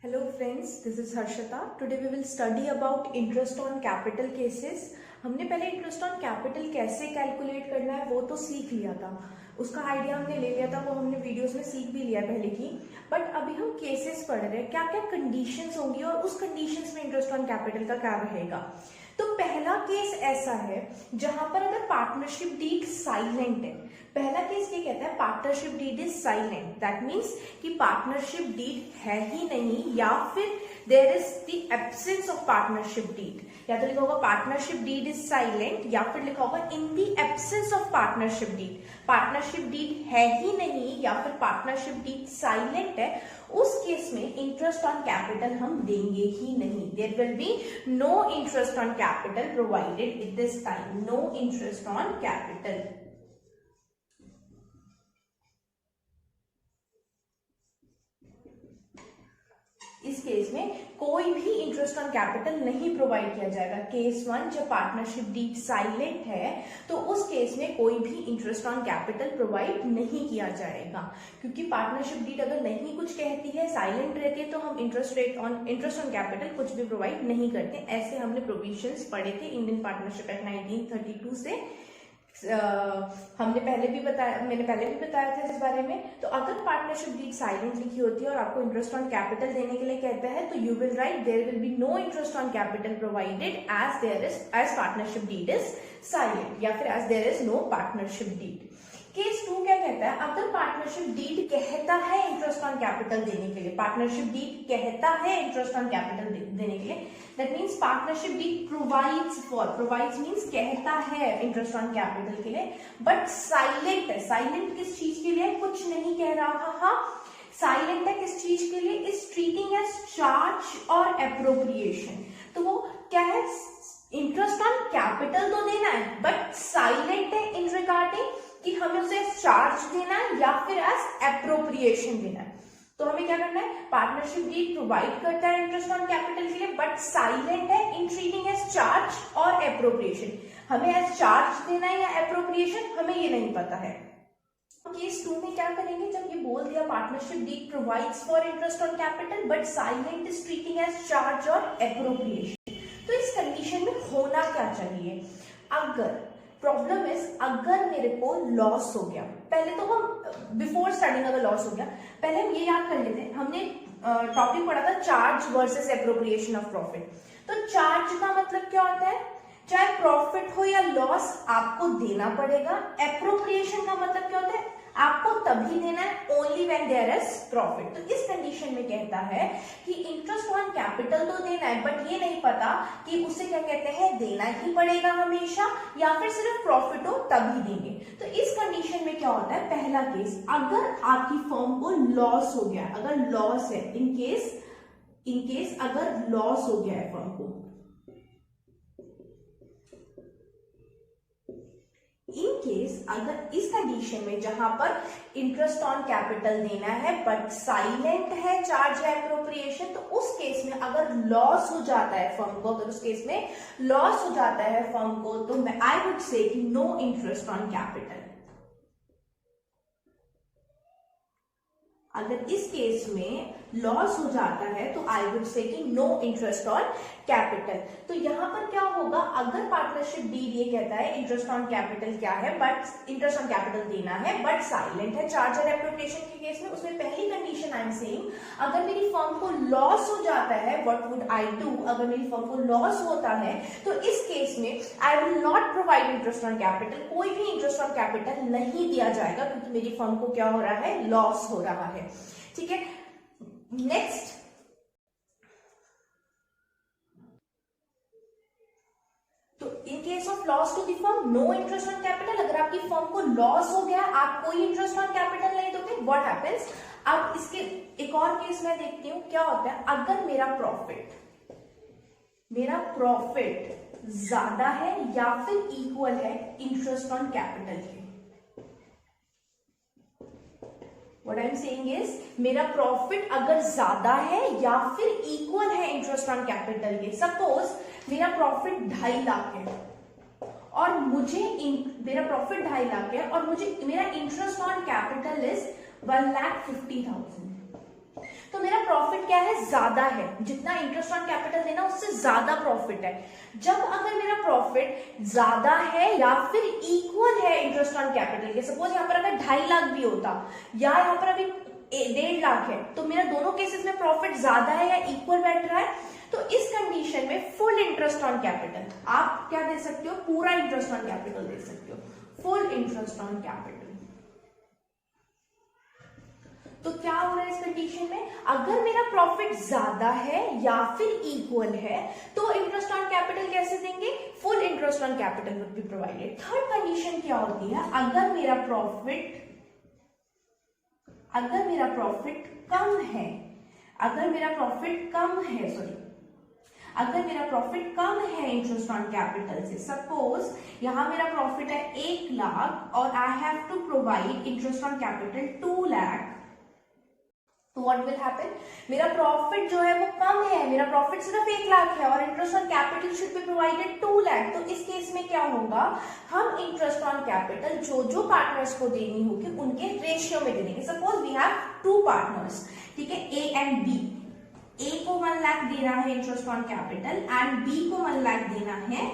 Hello friends, this is Harshita. Today we will study about interest on capital cases. हमने पहले interest on capital कैसे calculate करना है वो तो सीख लिया था, उसका आइडिया हमने ले लिया था, वो हमने वीडियोस में सीख भी लिया पहले की। बट अभी हम केसेस पढ़ रहे हैं, क्या क्या कंडीशंस होंगी और उस कंडीशंस में इंटरेस्ट ऑन कैपिटल का क्या रहेगा। तो पहला केस ऐसा है जहां पर अगर पार्टनरशिप डीड साइलेंट है। पहला केस ये कहता है partnership deed is silent, that means कि पार्टनरशिप डीड है ही नहीं या फिर there is the absence of partnership deed. या तो लिखा होगा पार्टनरशिप डीड इज साइलेंट या फिर लिखा होगा in the absence of partnership deed. Partnership deed है ही नहीं या फिर पार्टनरशिप डीड साइलेंट है, उस केस में इंटरेस्ट ऑन कैपिटल हम देंगे ही नहीं। There will be no interest on capital provided at this time, no interest on capital. इस केस में कोई भी इंटरेस्ट ऑन कैपिटल नहीं प्रोवाइड किया जाएगा। केस 1 जब पार्टनरशिप डीड साइलेंट है तो उस केस में कोई भी इंटरेस्ट ऑन कैपिटल प्रोवाइड नहीं किया जाएगा, क्योंकि पार्टनरशिप डीड अगर नहीं कुछ कहती है, साइलेंट रहती है, तो हम इंटरेस्ट ऑन कैपिटल कुछ भी प्रोवाइड नहीं करते। ऐसे हमने प्रोविजंस पढ़े थे इंडियन पार्टनरशिप एक्ट 1932 से। मैंने पहले भी बताया था इस बारे में। तो अगर पार्टनरशिप डीड साइलेंट लिखी होती है और आपको इंटरेस्ट ऑन कैपिटल देने के लिए कहता है तो you will write there will be no interest on capital provided as partnership deed is silent या फिर as there is no partnership deed. Case 2 क्या कहता है, अगर पार्टनरशिप डीड कहता है इंटरेस्ट ऑन कैपिटल देने के लिए, पार्टनरशिप डीड कहता है इंटरेस्ट ऑन कैपिटल देने के लिए, that means partnership deed provides means कहता है इंटरेस्ट ऑन कैपिटल के लिए, बट साइलेंट है। साइलेंट किस चीज के लिए, कुछ नहीं कह रहा, साइलेंट है किस चीज के लिए, इज ट्रीटिंग एज चार्ज और एप्रोप्रिएशन। तो वो क्या है, इंटरेस्ट ऑन कैपिटल तो देना है बट साइलेंट है इन रिगार्डिंग कि हमें उसे चार्ज देना है या फिर एज एप्रोप्रिएशन देना है। तो हमें क्या करना है, पार्टनरशिप डीड प्रोवाइड करता है इंटरेस्ट ऑन कैपिटल के लिए बट साइलेंट है इन ट्रीटिंग एज चार्ज और एप्रोप्रिएशन। हमें एज चार्ज देना है या एप्रोप्रिएशन हमें ये नहीं पता है। केस 2 में क्या करेंगे, जब ये बोल दिया partnership deed provides for interest on capital but silent is treating as charge और एप्रोप्रिएशन, तो इस कंडीशन में होना क्या चाहिए। अगर प्रॉब्लम इज अगर मेरे को लॉस हो गया, पहले तो हम बिफोर स्टार्टिंग अगर लॉस हो गया, पहले हम ये याद कर लेते हैं, हमने टॉपिक पढ़ा था charge versus appropriation of profit. तो चार्ज का मतलब क्या होता है, चाहे प्रॉफिट हो या लॉस आपको देना पड़ेगा। एप्रोप्रिएशन का मतलब क्या होता है, आपको तभी देना है only when there is profit. तो इस कंडीशन में कहता है कि इंटरेस्ट ऑन कैपिटल तो देना है बट ये नहीं पता कि उसे क्या कहते हैं, देना ही पड़ेगा हमेशा या फिर सिर्फ प्रॉफिट हो तभी देंगे। तो इस कंडीशन में क्या होता है, पहला केस अगर आपकी फर्म को लॉस हो गया, अगर लॉस है, इन केस अगर लॉस हो गया है फर्म को, इन केस अगर इस कंडीशन में जहां पर इंटरेस्ट ऑन कैपिटल देना है बट साइलेंट है चार्ज या एप्रोप्रिएशन, तो उस केस में अगर लॉस हो जाता है फर्म को, अगर उस केस में लॉस हो जाता है फर्म को, तो मैं आई वुड से कि नो इंटरेस्ट ऑन कैपिटल। अगर इस केस में लॉस हो जाता है तो आई वुड से कि नो इंटरेस्ट ऑन कैपिटल। तो यहां पर क्या होगा, अगर पार्टनरशिप डीड ये कहता है इंटरेस्ट ऑन कैपिटल क्या है, बट इंटरेस्ट ऑन कैपिटल देना है बट साइलेंट है चार्ज और एप्रोप्रिएशन के केस में, उसमें पहली कंडीशन आई एम सेइंग अगर मेरी फर्म को लॉस हो जाता है, व्हाट वुड आई डू, अगर मेरी फर्म को लॉस होता है तो इस केस में I will not provide interest on capital, कोई भी इंटरेस्ट ऑन कैपिटल नहीं दिया जाएगा क्योंकि मेरी फर्म को क्या हो रहा है, लॉस हो रहा है। ठीक है, नेक्स्ट तो in case of loss to the firm no interest on capital. अगर आपकी फर्म को लॉस हो गया, आप कोई इंटरेस्ट ऑन कैपिटल नहीं दोगे, व्हाट हैपेंस। अब इसके एक और केस मैं देखती हूं क्या होता है, अगर मेरा प्रॉफिट ज्यादा है या फिर इक्वल है इंटरेस्ट ऑन कैपिटल के। What I'm saying is मेरा प्रॉफिट अगर ज्यादा है या फिर इक्वल है इंटरेस्ट ऑन कैपिटल के। सपोज मेरा प्रॉफिट 2.5 लाख है और मेरा प्रॉफिट 2.5 लाख है और मेरा इंटरेस्ट ऑन कैपिटल इज 1,50,000। तो मेरा प्रॉफिट क्या है, ज्यादा है, जितना इंटरेस्ट ऑन कैपिटल देना उससे ज्यादा प्रॉफिट है। जब अगर मेरा प्रॉफिट ज्यादा है या फिर इक्वल है इंटरेस्ट ऑन कैपिटल के, सपोज यहाँ पर अगर 2.5 लाख भी होता या यहाँ पर अभी 1.5 लाख है, तो मेरा दोनों केसेस में प्रॉफिट ज्यादा है या इक्वल बैठ रहा है, तो इस कंडीशन में फुल इंटरेस्ट ऑन कैपिटल आप क्या दे सकते हो, पूरा इंटरेस्ट ऑन कैपिटल दे सकते हो, फुल इंटरेस्ट ऑन कैपिटल। तो क्या हो रहा है इस कंडीशन में, अगर मेरा प्रॉफिट ज्यादा है या फिर इक्वल है तो इंटरेस्ट ऑन कैपिटल कैसे देंगे, full interest on capital would be provided. Third condition क्या होती है, अगर मेरा प्रॉफिट कम है, अगर मेरा प्रॉफिट कम है इंटरेस्ट ऑन कैपिटल से, सपोज यहां मेरा प्रॉफिट है 1 लाख और I have to provide interest on capital 2 lakh, तो व्हाट विल हैपन, मेरा प्रॉफिट जो है वो कम है, मेरा प्रॉफिट सिर्फ 1 लाख है और interest on capital should be provided 2 lakh. तो इस केस में क्या होगा, हम इंटरेस्ट ऑन कैपिटल जो पार्टनर्स को देनी होगी उनके रेशियो में दे देंगे। सपोज वी हैव 2 पार्टनर्स, ठीक है, ए एंड बी, ए को 1 लाख देना है interest on capital and B को 1 लाख देना है,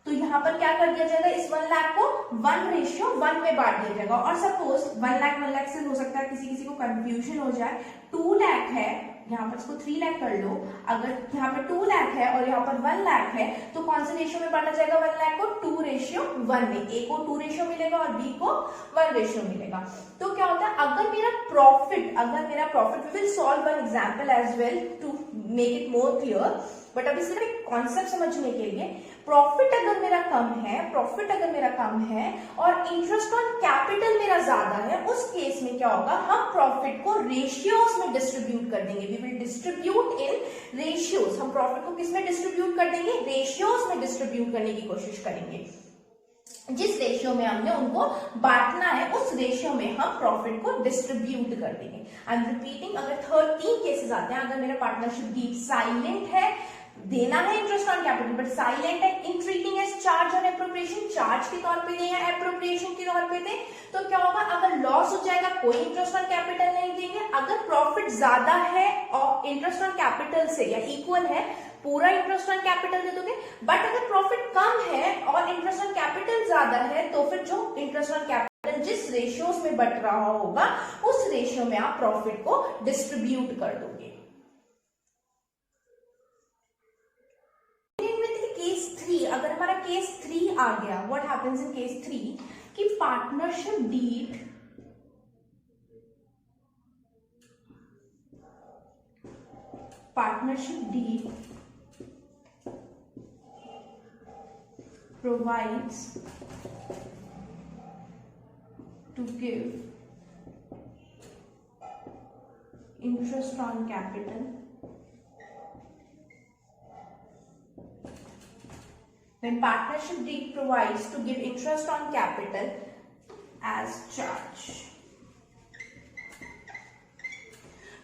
तो यहां पर क्या कर दिया जाएगा, इस 1 लाख को 1:1 में बांट दिया जाएगा। और सपोज 1 लाख से हो सकता है किसी को कंफ्यूजन हो जाए, 2 लाख है, यहाँ पर इसको 3 लाख कर लो, अगर यहाँ पे 2 लाख है और यहाँ पर 1 लाख है तो कौन से रेशियो में बांटा जाएगा, 1 लाख को 2:1 में, ए को 2 रेशियो मिलेगा और बी को 1 रेशियो मिलेगा। तो क्या होता है, अगर मेरा profit we will solve one example as well to make it more clear, but अभी सिर्फ एक कॉन्सेप्ट समझने के लिए, प्रॉफिट अगर मेरा कम है और इंटरेस्ट ऑन कैपिटल मेरा ज्यादा है, उस केस में क्या होगा, हम प्रॉफिट को रेशियोज में डिस्ट्रीब्यूट कर देंगे, we will distribute in ratios. हम प्रॉफिट को किस में डिस्ट्रीब्यूट कर देंगे, रेशियोज में डिस्ट्रीब्यूट करने की कोशिश करेंगे। जिस रेशियो में हमने उनको बांटना है उस रेशियो में हम प्रॉफिट को डिस्ट्रीब्यूट कर देंगे। आई एम रिपीटिंग, अगर 3 केसेस आते हैं, अगर मेरा पार्टनरशिप डीड साइलेंट है, देना है interest on capital but silent है, इन ट्रीटिंग एज चार्ज और एप्रोप्रिएशन, चार्ज के तौर पे दे या एप्रोप्रिएशन के तौर पे दे, तो क्या होगा, अगर लॉस हो जाएगा कोई इंटरेस्ट ऑन कैपिटल नहीं देंगे। अगर प्रॉफिट ज्यादा है और इंटरेस्ट ऑन कैपिटल से या इक्वल है, पूरा इंटरेस्ट ऑन कैपिटल दे दोगे। बट अगर प्रॉफिट कम है और इंटरेस्ट ऑन कैपिटल ज्यादा है तो फिर जो इंटरेस्ट ऑन कैपिटल जिस रेशियोज में बट रहा होगा उस रेशियो में आप प्रॉफिट को डिस्ट्रीब्यूट कर दोगे। केस 3, अगर हमारा केस 3 आ गया, व्हाट हैपेंस इन केस 3 कि partnership deed provides to give interest on capital when partnership deed provides to give interest on capital as charge।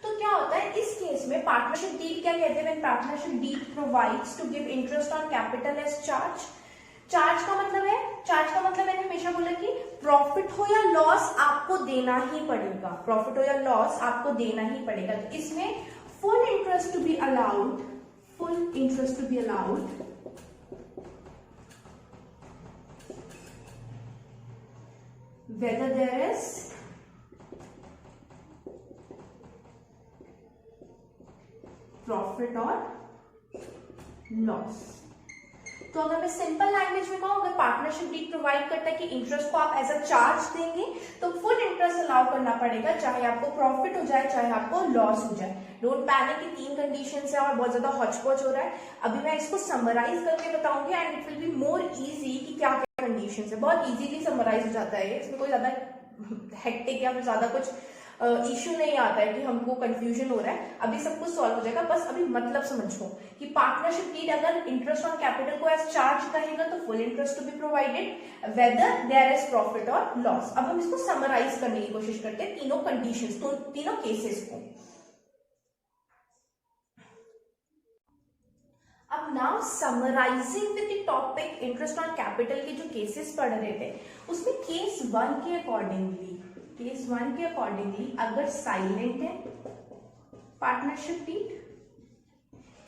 तो क्या होता है इस केस में, पार्टनरशिप डीड क्या कहते हैं, when partnership deed provides to give interest on capital as charge। Charge का मतलब मैंने हमेशा बोला कि प्रॉफिट हो या लॉस आपको देना ही पड़ेगा, प्रॉफिट हो या लॉस आपको देना ही पड़ेगा। तो इसमें full interest to be allowed whether there is profit or loss। तो अगर मैं सिंपल लैंग्वेज में कहूं, अगर पार्टनरशिप डीड प्रोवाइड करता है कि इंटरेस्ट को आप एज अ चार्ज देंगे तो फुल इंटरेस्ट अलाउ करना पड़ेगा, चाहे आपको प्रॉफिट हो जाए चाहे आपको लॉस हो जाए। डोंट पैनिक कि 3 कंडीशन है और बहुत ज्यादा हॉचपॉच हो रहा है। अभी मैं इसको समराइज करके बताऊंगी and it will be more easy कि क्या क्या कंडीशन है। बहुत इजीली समराइज हो जाता है, इसमें कोई ज्यादा हेक्टिक या फिर ज्यादा कुछ इश्यू नहीं आता है कि हमको कंफ्यूजन हो रहा है। अभी सब कुछ सॉल्व हो जाएगा, बस अभी मतलब समझो कि पार्टनरशिप डीड अगर इंटरेस्ट ऑन कैपिटल को एज चार्ज कहेगा तो full interest to be provided whether there is profit और लॉस। अब हम इसको समराइज करने की कोशिश करते हैं तीनों कंडीशंस, तो तीनों केसेस को। अब now summarising with the topic interest on capital के जो केसेस पढ़ रहे थे उसमें केस 1 के अकॉर्डिंगली अगर साइलेंट है पार्टनरशिप डीड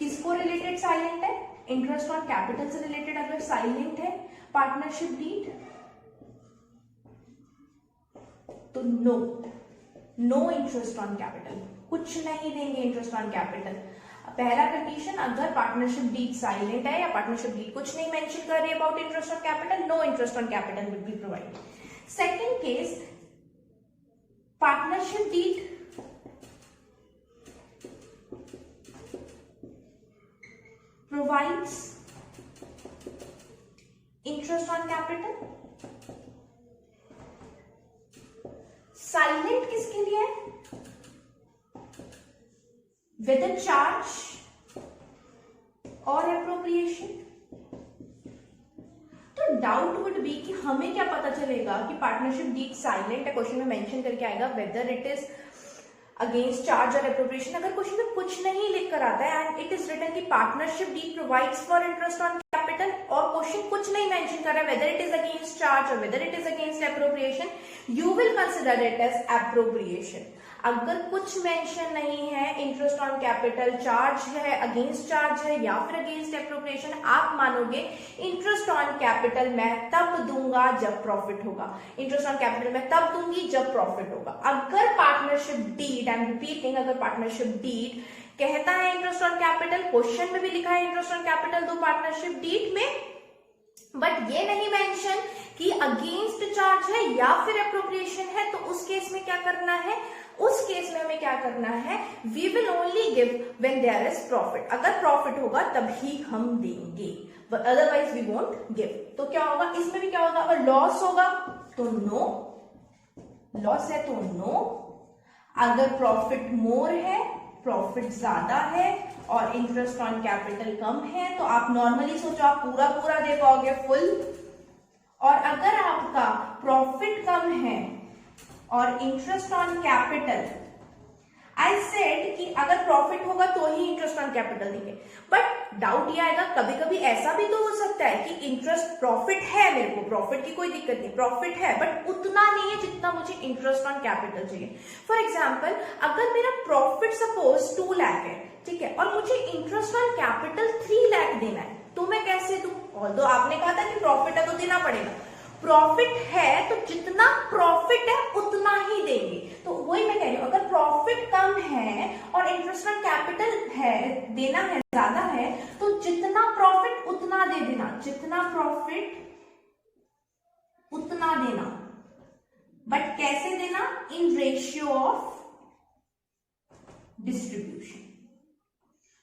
किसको रिलेटेड साइलेंट है? इंटरेस्ट ऑन कैपिटल से रिलेटेड अगर साइलेंट है पार्टनरशिप डीड तो नो इंटरेस्ट ऑन कैपिटल, कुछ नहीं देंगे इंटरेस्ट ऑन कैपिटल। पहला कंडीशन, अगर पार्टनरशिप डीड साइलेंट है या पार्टनरशिप डीड कुछ नहीं मेंशन कर रही है about interest on capital, no interest on capital will be provided. Second case, partnership deed provides interest on capital, silent किसके लिए है? whether charge और appropriation। तो डाउट वुड बी कि हमें क्या पता चलेगा कि पार्टनरशिप डीड साइलेंट है, क्वेश्चन में मेंशन करके आएगा whether it is against charge और एप्रोप्रिएशन। अगर क्वेश्चन में कुछ नहीं लिख कर आता है एंड इट इज रिटन कि partnership deed provides for interest on capital और क्वेश्चन कुछ नहीं मेंशन कर रहा है whether it is against charge और whether it is against appropriation, you will consider it as appropriation. अगर कुछ मेंशन नहीं है इंटरेस्ट ऑन कैपिटल, चार्ज है, अगेंस्ट चार्ज है या फिर अगेंस्ट एप्रोप्रिएशन, आप मानोगे इंटरेस्ट ऑन कैपिटल मैं तब दूंगा जब प्रॉफिट होगा, इंटरेस्ट ऑन कैपिटल मैं तब दूंगी जब प्रॉफिट होगा। अगर partnership deed, I am repeating, अगर पार्टनरशिप डीड कहता है इंटरेस्ट ऑन कैपिटल, क्वेश्चन में भी लिखा है इंटरेस्ट ऑन कैपिटल दो पार्टनरशिप डीड में, बट ये नहीं मेंशन कि अगेंस्ट चार्ज है या फिर एप्रोप्रिएशन है, तो उस केस में क्या करना है? उस केस में हमें क्या करना है? We will only give when there is profit. अगर प्रॉफिट होगा तभी हम देंगे, अदरवाइज वी वोंट गिव। तो क्या होगा इसमें भी? क्या होगा? अगर लॉस होगा तो नो, लॉस है तो नो। अगर प्रॉफिट मोर है, प्रॉफिट ज्यादा है और इंटरेस्ट ऑन कैपिटल कम है, तो आप नॉर्मली सोचो आप पूरा पूरा दे पाओगे फुल। और अगर आपका प्रॉफिट कम है और interest on capital, I said कि अगर प्रॉफिट होगा तो ही इंटरेस्ट ऑन कैपिटल देंगे, बट डाउट ये आएगा कभी कभी ऐसा भी तो हो सकता है कि इंटरेस्ट, प्रॉफिट है, मेरे को प्रॉफिट की कोई दिक्कत नहीं, प्रॉफिट है बट उतना नहीं है जितना मुझे इंटरेस्ट ऑन कैपिटल चाहिए। फॉर एग्जाम्पल, अगर मेरा प्रॉफिट सपोज 2 लाख है, ठीक है, और मुझे इंटरेस्ट ऑन कैपिटल 3 लाख देना है, तो मैं कैसे दूं? ऑल्दो आपने कहा था कि प्रॉफिट है तो देना पड़ेगा, प्रॉफिट है तो जितना प्रॉफिट है उतना ही देंगे। तो वही मैं कह रही हूं, अगर प्रॉफिट कम है और इंटरेस्ट ऑन कैपिटल है, देना है ज्यादा है, तो जितना प्रॉफिट उतना दे देना, जितना प्रॉफिट उतना देना, बट कैसे देना? In ratio of distribution.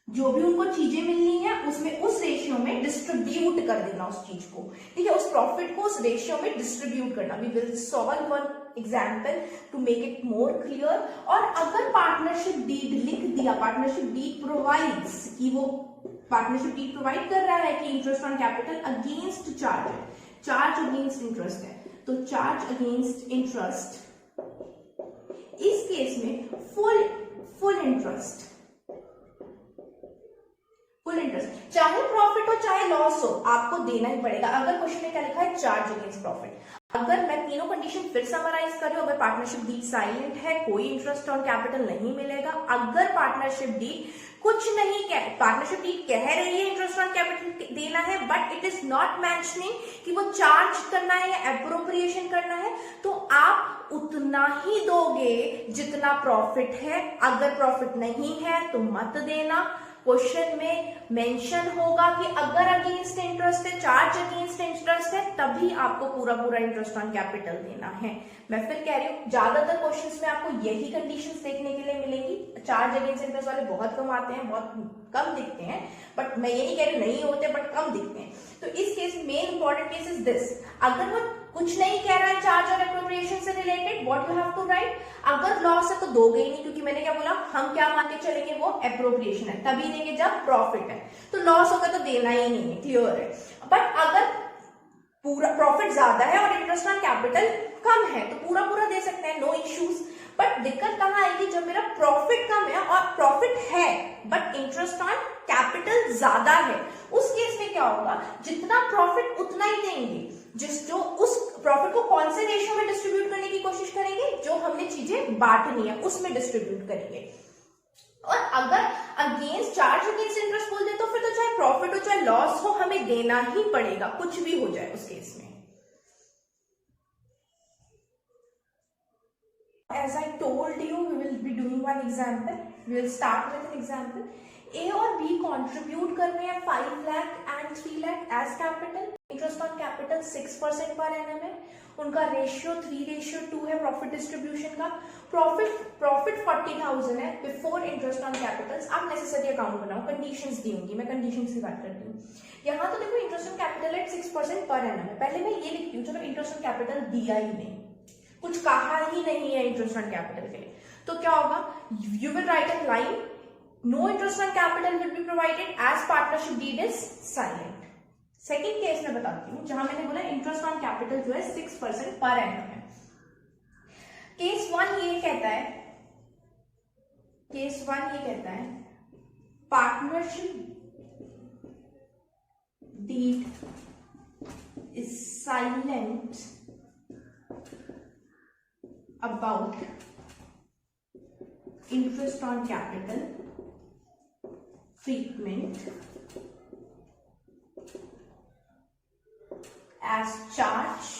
जो भी उनको चीजें मिलनी है उसमें उस रेशियो में डिस्ट्रीब्यूट कर देना उस चीज को, ठीक है, उस प्रॉफिट को उस रेशियो में डिस्ट्रीब्यूट करना। We will solve one example to make it more clear. और अगर पार्टनरशिप डीड लिख दिया, पार्टनरशिप डीड प्रोवाइड्स, कि वो पार्टनरशिप डीड प्रोवाइड कर रहा है कि interest on capital against charge है, चार्ज अगेंस्ट इंटरेस्ट है, तो चार्ज अगेंस्ट इंटरेस्ट, इस केस में फुल इंटरेस्ट, फुल इंटरेस्ट, चाहे प्रॉफिट हो चाहे लॉस हो, आपको देना ही पड़ेगा। अगर क्वेश्चन में क्या लिखा है? Charge against profit. अगर मैं तीनों कंडीशन फिर समराइज कर रही हूं, अगर पार्टनरशिप डीड साइलेंट है, कोई इंटरेस्ट ऑन कैपिटल नहीं मिलेगा। अगर पार्टनरशिप डीड कुछ नहीं कह, पार्टनरशिप डीड कह रही है इंटरेस्ट ऑन कैपिटल देना है, but it is not mentioning कि वो चार्ज करना है या एप्रोप्रिएशन करना है, तो आप उतना ही दोगे जितना प्रॉफिट है। अगर प्रॉफिट नहीं है तो मत देना। क्वेश्चन में मेंशन होगा कि अगर अगेंस्ट इंटरेस्ट है, चार्ज अगेंस्ट इंटरेस्ट है, तभी आपको पूरा पूरा इंटरेस्ट ऑन कैपिटल देना है। मैं फिर कह रही हूँ, ज्यादातर क्वेश्चंस में आपको यही कंडीशंस देखने के लिए मिलेंगी। चार्ज अगेंस्ट इंटरेस्ट वाले बहुत कम आते हैं, बहुत कम दिखते हैं, बट मैं ये नहीं कह रही नहीं होते, बट कम दिखते हैं। तो इस case main important case is this, अगर वो कुछ नहीं कह रहा है चार्ज और एप्रोप्रिएशन से related, what you have to write? अगर लॉस है तो दोगे ही नहीं, क्योंकि मैंने क्या बोला, हम क्या मान के चलेंगे, वो एप्रोप्रिएशन है, तभी देंगे जब प्रॉफिट है। तो लॉस होगा तो देना ही नहीं है, क्लियर है। बट अगर पूरा प्रॉफिट ज्यादा है और इंटरेस्ट ऑन कैपिटल कम है तो पूरा पूरा दे सकते हैं, नो इश्यूज। बट दिक्कत कहाँ आएगी? जब मेरा प्रॉफिट कम है और प्रॉफिट है बट इंटरेस्ट ऑन कैपिटल ज्यादा है, उस केस में क्या होगा? जितना प्रॉफिट उतना ही देंगे, जो उस प्रॉफिट को कौन से रेशियो में डिस्ट्रीब्यूट करने की कोशिश करेंगे? जो हमने चीजें बांटनी है उसमें डिस्ट्रीब्यूट करेंगे। और चार्ज अगेंस्ट इंटरेस्ट बोल दे तो फिर तो चाहे प्रॉफिट हो चाहे लॉस हो हमें देना ही पड़ेगा, कुछ भी हो जाए उस केस में। As I told you, we will be doing one example. We will start with an example. A और B contribute कर रहे हैं 5 lakh and 3 lakh as capital. Interest on capital 6% पर annum है। उनका रेशियो 3:2 है प्रॉफिट डिस्ट्रीब्यूशन का। Profit 40,000 है बिफोर इंटरेस्ट ऑन कैपिटल्स। आप नेसेसरी अकाउंट बनाओ, कंडीशंस दी होंगी, मैं कंडीशंस की बात करती हूँ। यहाँ तो देखो इंटरेस्ट ऑन कैपिटल एट 6% पर annum है। पहले मैं ये लिखती हूँ, चलो इंटरेस्ट ऑन कैपिटल दिया ही नहीं, कुछ कहा ही नहीं है इंटरेस्ट ऑन कैपिटल के लिए, तो क्या होगा, you will write a line, no interest on capital will be provided as partnership deed is silent. Second case में बताती हूँ जहां मैंने बोला इंटरेस्ट ऑन कैपिटल जो है 6% पर एनम है। केस वन ये कहता है partnership deed is silent about interest on capital treatment as charge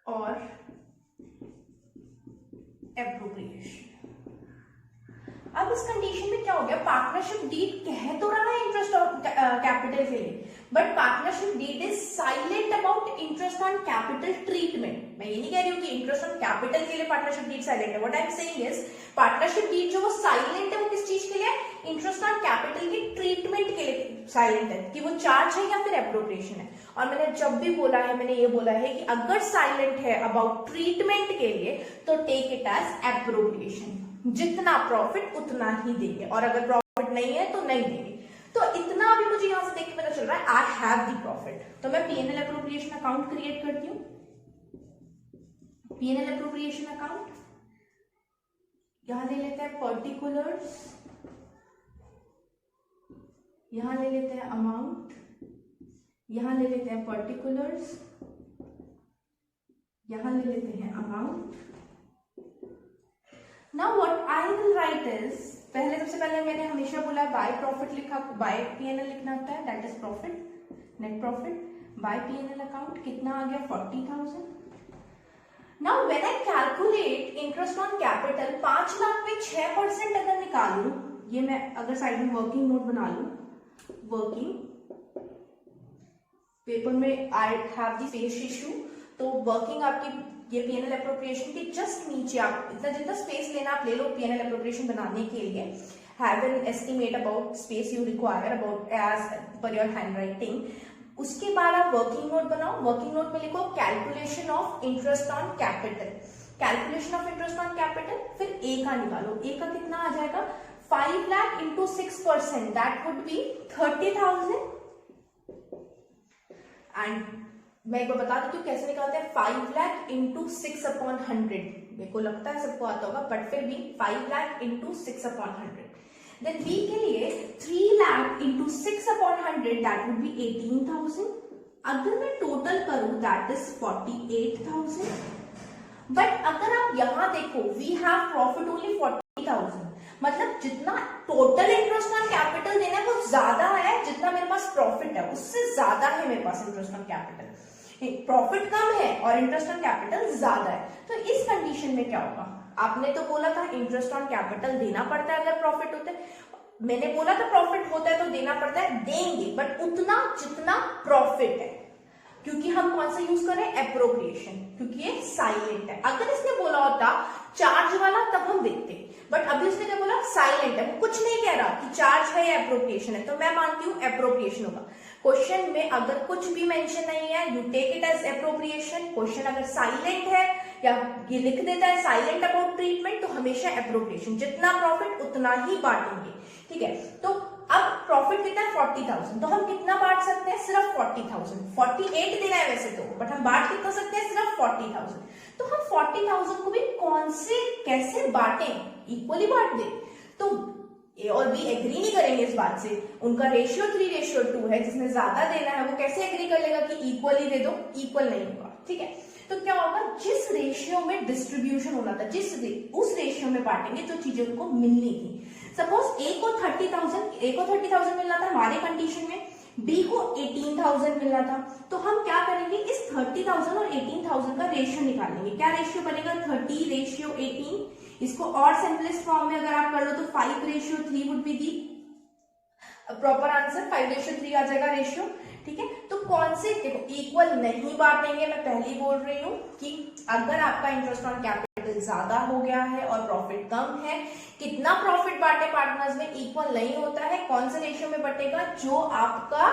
or appropriation। अब इस कंडीशन में क्या हो गया, पार्टनरशिप डीड कह तो रहा है इंटरेस्ट ऑन कैपिटल के लिए, but partnership deed is silent about interest on capital treatment. मैं ये नहीं कह रही हूँ कि इंटरेस्ट ऑन कैपिटल के लिए पार्टनरशिप डीड साइलेंट है, what I am saying is partnership deed जो वो साइलेंट है वो किस चीज के लिए, इंटरेस्ट ऑन कैपिटल की ट्रीटमेंट के लिए साइलेंट है, कि वो चार्ज है या फिर एप्रोप्रिएशन है। और मैंने जब भी बोला है, मैंने ये बोला है कि अगर साइलेंट है अबाउट ट्रीटमेंट के लिए तो टेक इट एज एप्रोप्रिएशन, जितना प्रॉफिट उतना ही देंगे, और अगर प्रॉफिट नहीं है तो नहीं देंगे। तो इतना भी मुझे यहां से देख के पता चल रहा है आई हैव द प्रॉफिट, तो मैं पीएनएल एप्रोप्रिएशन अकाउंट क्रिएट करती हूँ। पीएनएल एप्रोप्रिएशन अकाउंट यहां ले लेते हैं पर्टिकुलर्स, यहां ले लेते हैं अमाउंट, यहां ले लेते हैं पर्टिकुलर्स, यहां ले लेते हैं amount. Now what I will write is, सबसे पहले मैंने हमेशा बोला बाय प्रॉफिट लिखा, बाय पीएनएल लिखना होता है, that is profit, net profit by PNL account कितना आ गया 40,000। Now when I calculate interest on capital 5 lakh में 6% अगर निकालूं, ये मैं अगर साइड में वर्किंग नोट बना लूं, वर्किंग पेपर में I have the space issue, तो वर्किंग आपकी ये पीएनएल एप्रोप्रिएशन के जस्ट नीचे आप इतना जितना स्पेस लेना आप ले लो पीएनएल एप्रोप्रिएशन बनाने के लिए। Have an estimate about space you require about as per your handwriting. उसके बाद आप वर्किंग नोट बनाओ, वर्किंग नोट में लिखो calculation of interest on capital, calculation of interest on capital, फिर ए का निकालो, ए का कितना आ जाएगा 5 lakh into 6%, that would be 30,000। And मैं एक बार बता देती हूँ कैसे निकालते हैं, 5 लाख इंटू 6/100, मेरे को लगता है सबको आता होगा बट फिर भी 5 लाख इंटू 6/100। देन बी के लिए 3 lakh into 6/100 that would be 18,000। अगर मैं टोटल करूं दैट इज 48,000। बट अगर आप यहां देखो वी हैव प्रॉफिट ओनली 40,000, मतलब जितना टोटल इंटरेस्ट ऑन कैपिटल देना है वो ज्यादा है जितना मेरे पास प्रॉफिट है, उससे ज्यादा है मेरे पास इंटरेस्ट ऑन कैपिटल। प्रॉफिट कम है और इंटरेस्ट ऑन कैपिटल ज्यादा है, तो इस कंडीशन में क्या होगा, आपने तो बोला था इंटरेस्ट ऑन कैपिटल देना पड़ता है अगर प्रॉफिट होता है, मैंने बोला था प्रॉफिट होता है तो देना पड़ता है, देंगे बट उतना जितना प्रॉफिट है, क्योंकि हम कौन सा यूज कर रहे हैं एप्रोप्रिएशन, क्योंकि ये साइलेंट है। अगर इसने बोला होता चार्ज वाला तब हम देखते, बट अभी उसने क्या बोला साइलेंट है, वो कुछ नहीं कह रहा कि चार्ज है या एप्रोप्रिएशन है, तो मैं मानती हूं एप्रोप्रिएशन होगा। क्वेश्चन में अगर कुछ भी मेंशन नहीं है you take it as appropriation, question अगर साइलेंट है या ये लिख देता है साइलेंट अबाउट ट्रीटमेंट तो हमेशा एप्रोप्रिएशन, जितना प्रॉफिट उतना ही बांटेंगे, ठीक है। तो अब प्रॉफिट कितना है 40,000, तो हम कितना बांट सकते हैं, सिर्फ 40,000, 48 देना है वैसे तो, बट हम बांट कितना सकते हैं, सिर्फ 40,000। तो हम 40,000 को भी कौन से कैसे बांटें, इक्वली बांट दे, तो ए और बी एग्री नहीं करेंगे इस बात से, उनका रेशियो 3:2 है, जिसमें ज्यादा देना है वो कैसे एग्री कर लेगा कि इक्वली दे दो, इक्वल नहीं होगा, ठीक है। तो क्या होगा, जिस रेशियो में डिस्ट्रीब्यूशन होना था, उस रेशियो रेशियो में बांटेंगे जो चीजें उनको मिलनी थी। सपोज ए को 30,000 मिलना था हमारे कंडीशन में, बी को 18,000 मिलना था, तो हम क्या करेंगे, इस 30,000 और 18,000 का रेशियो निकालेंगे। क्या रेशियो बनेगा, 30:18। इसको और सिंपलेस्ट फॉर्म में अगर आप कर लो तो 5:3 would be the proper answer, 5:3 आ जाएगा रेशियो। ठीक है, तो कौन से, देखो इक्वल नहीं बांटेंगे, मैं पहले ही बोल रही हूं कि अगर आपका इंटरेस्ट ऑन कैपिटल ज्यादा हो गया है और प्रॉफिट कम है, कितना प्रॉफिट बांटे पार्टनर्स में, इक्वल नहीं होता है। कौन से रेशियो में बटेगा, जो आपका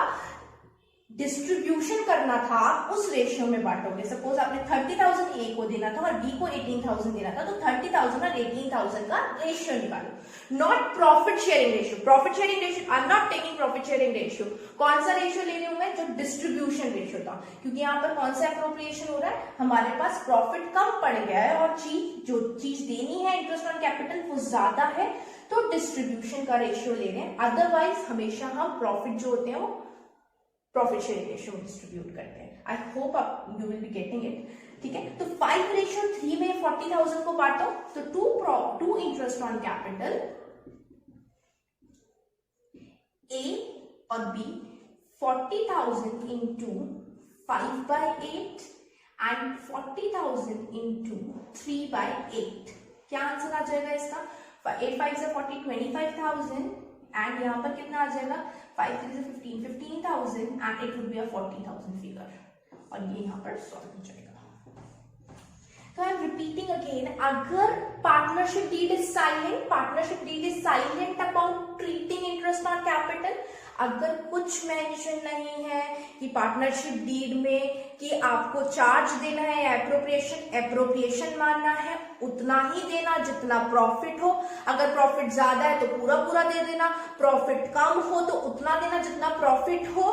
डिस्ट्रीब्यूशन करना था उस रेशियो में बांटोगे। सपोज आपने 30,000 ए को देना था और बी को 18,000 देना था, तो 30,000 और 18,000 का रेशियो निकालो, not profit sharing ratio. Profit sharing ratio, I am not taking profit sharing ratio. कौन सा रेशियो ले रही हूं मैं, जो डिस्ट्रीब्यूशन रेशियो था, क्योंकि यहाँ पर कौन सा एप्रोप्रिएशन हो रहा है, हमारे पास प्रॉफिट कम पड़ गया है और जो चीज देनी है इंटरेस्ट ऑन कैपिटल वो ज्यादा है, तो डिस्ट्रीब्यूशन का रेशियो ले रहे हैं। अदरवाइज हमेशा हम प्रॉफिट जो होते हैं वो प्रॉफिट शेयरिंग रेशियो में डिस्ट्रीब्यूट करते हैं। आई होप आप you will be getting it. ठीक है, तो 5:3 में 40,000 को बांटो, तो to interest on capital A और बी 40,000 इंटू 5/8 एंड 40,000 इंटू 3/8। क्या आंसर आ जाएगा इसका, 8 5 से 40, 25,000 एंड यहाँ पर कितना आ जाएगा, 5 3 से 15, 15,000 and it would be a 40,000 figure, और ये यहाँ पर सॉल्व हो जाएगा। तो आई एम रिपीटिंग अगेन, अगर partnership deed is silent about treating interest on capital, अगर कुछ मेंशन नहीं है कि पार्टनरशिप डीड में कि आपको चार्ज देना है या एप्रोप्रिएशन मानना है, उतना ही देना जितना प्रॉफिट हो। अगर प्रॉफिट ज्यादा है तो पूरा पूरा दे देना, प्रॉफिट कम हो तो उतना देना जितना प्रॉफिट हो।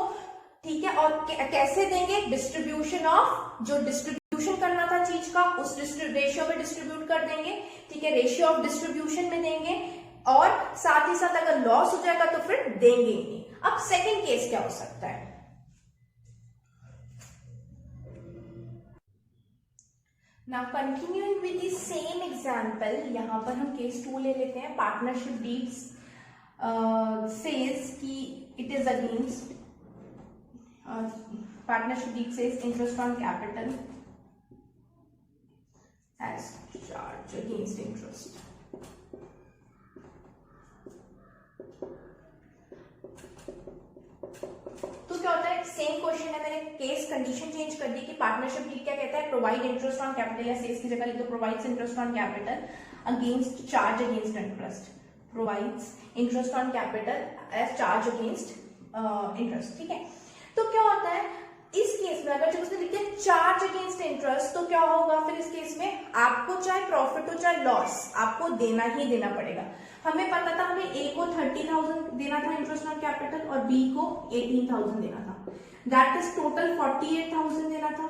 ठीक है, और कैसे देंगे, डिस्ट्रीब्यूशन ऑफ, जो डिस्ट्रीब्यूशन करना था चीज का उस रेशियो में डिस्ट्रीब्यूट कर देंगे। ठीक है, रेशियो ऑफ डिस्ट्रीब्यूशन में देंगे, और साथ ही साथ अगर लॉस हो जाएगा तो फिर देंगे ही नहीं। अब सेकंड केस क्या हो सकता है, now continuing with the same example, यहां पर हम केस 2 ले लेते हैं। पार्टनरशिप डीड्स सेज कि it is against, partnership deed says interest on capital as charge against interest. तो क्या होता है, सेम क्वेश्चन है, मैंने केस कंडीशन चेंज कर दी कि पार्टनरशिप डीड क्या कहता है, प्रोवाइड इंटरेस्ट ऑन कैपिटल, या सेल्स की जगह लिख दो provides interest on capital against charge against interest, provides interest on capital as charge against interest. ठीक है, तो क्या होता है इस केस में, अगर जब उसने लिखा चार्ज अगेंस्ट इंटरेस्ट, तो क्या होगा फिर इस केस में, आपको चाहे प्रॉफिट हो चाहे लॉस, आपको देना ही देना पड़ेगा। हमें पता था हमें ए को 30,000 देना था इंटरेस्ट ऑन कैपिटल और बी को 18,000 देना था, दैट इज टोटल 48,000 देना था।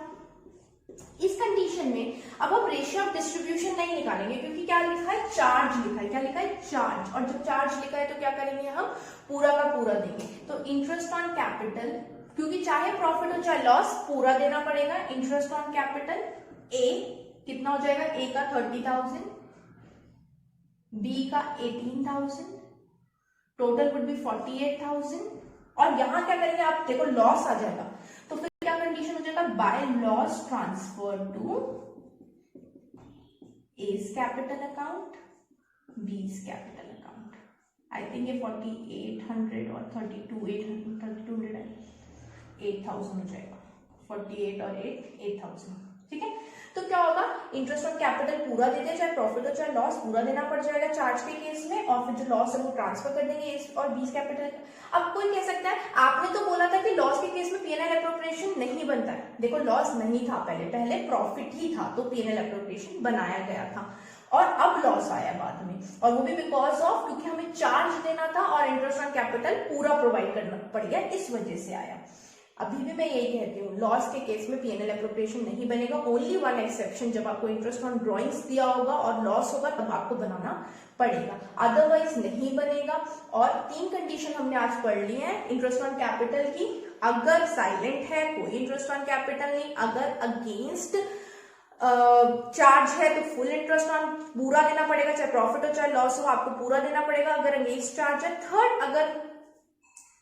इस कंडीशन में अब हम रेशियो ऑफ डिस्ट्रीब्यूशन नहीं निकालेंगे, क्योंकि क्या लिखा है, चार्ज लिखा है, क्या लिखा है, चार्ज, और जब चार्ज लिखा है तो क्या करेंगे, हम पूरा का पूरा देंगे। तो इंटरेस्ट ऑन कैपिटल, क्योंकि चाहे प्रॉफिट हो चाहे लॉस पूरा देना पड़ेगा, इंटरेस्ट ऑन कैपिटल ए कितना हो जाएगा, ए का 30,000, बी का 18,000, टोटल वुड बी 48,000, और यहां क्या करेंगे आप देखो, लॉस आ जाएगा, तो फिर क्या कंडीशन हो जाएगा, by loss transfer to as capital account, B's capital account. I think ये 4800 और 32,800 8,000 हो जाएगा, 48 और 8,000। ठीक है, तो क्या होगा, इंटरेस्ट ऑन कैपिटल पूरा दे दे, चाहे प्रॉफिट हो चाहे लॉस, पूरा देना पड़ जाएगा चार्ज के केस में, और फिर जो लॉस है वो ट्रांसफर कर देंगे इस और बीस कैपिटल। अब कोई कह सकता है आपने तो बोला था कि लॉस के केस में पीएनएल एप्रोप्रिएशन नहीं बनता है। देखो लॉस नहीं था, पहले प्रॉफिट ही था, तो पीएनएल एप्रोप्रिएशन बनाया गया था, और अब लॉस आया बाद में, और वो भी बिकॉज ऑफ, क्योंकि हमें चार्ज देना था और इंटरेस्ट ऑन कैपिटल पूरा प्रोवाइड करना पड़ गया, इस वजह से आया। अभी भी मैं यही कहती हूँ, लॉस के केस में पीएनएल एप्रोप्रिएशन नहीं बनेगा, ओनली वन एक्सेप्शन, जब आपको इंटरेस्ट ऑन ड्रॉइंग्स दिया होगा और लॉस होगा तब आपको बनाना पड़ेगा, अदरवाइज नहीं बनेगा। और 3 कंडीशन हमने आज पढ़ ली है इंटरेस्ट ऑन कैपिटल की, अगर साइलेंट है कोई इंटरेस्ट ऑन कैपिटल नहीं, अगर अगेंस्ट चार्ज है तो फुल इंटरेस्ट ऑन पूरा देना पड़ेगा, चाहे प्रॉफिट हो चाहे लॉस हो आपको पूरा देना पड़ेगा अगर अगेंस्ट चार्ज है। थर्ड, अगर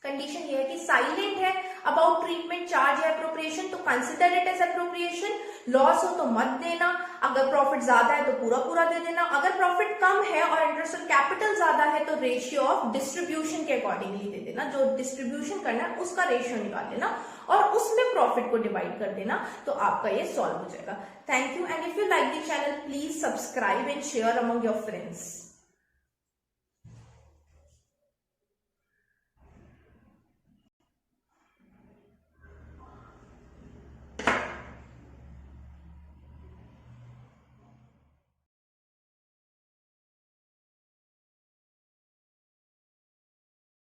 कंडीशन ये है कि साइलेंट है अबाउट ट्रीटमेंट, चार्ज है अप्रोप्रिएशन, तो consider it as appropriation. Loss हो तो मत देना, अगर प्रॉफिट ज्यादा है तो पूरा पूरा दे देना, अगर प्रॉफिट कम है और इंटरेस्ट ऑन कैपिटल ज्यादा है तो रेशियो ऑफ डिस्ट्रीब्यूशन के अकॉर्डिंगली दे देना, जो डिस्ट्रीब्यूशन करना है उसका रेशियो निकाल लेना और उसमें प्रॉफिट को डिवाइड कर देना, तो आपका ये सॉल्व हो जाएगा। Thank you, and if you like the channel please subscribe and share among your friends.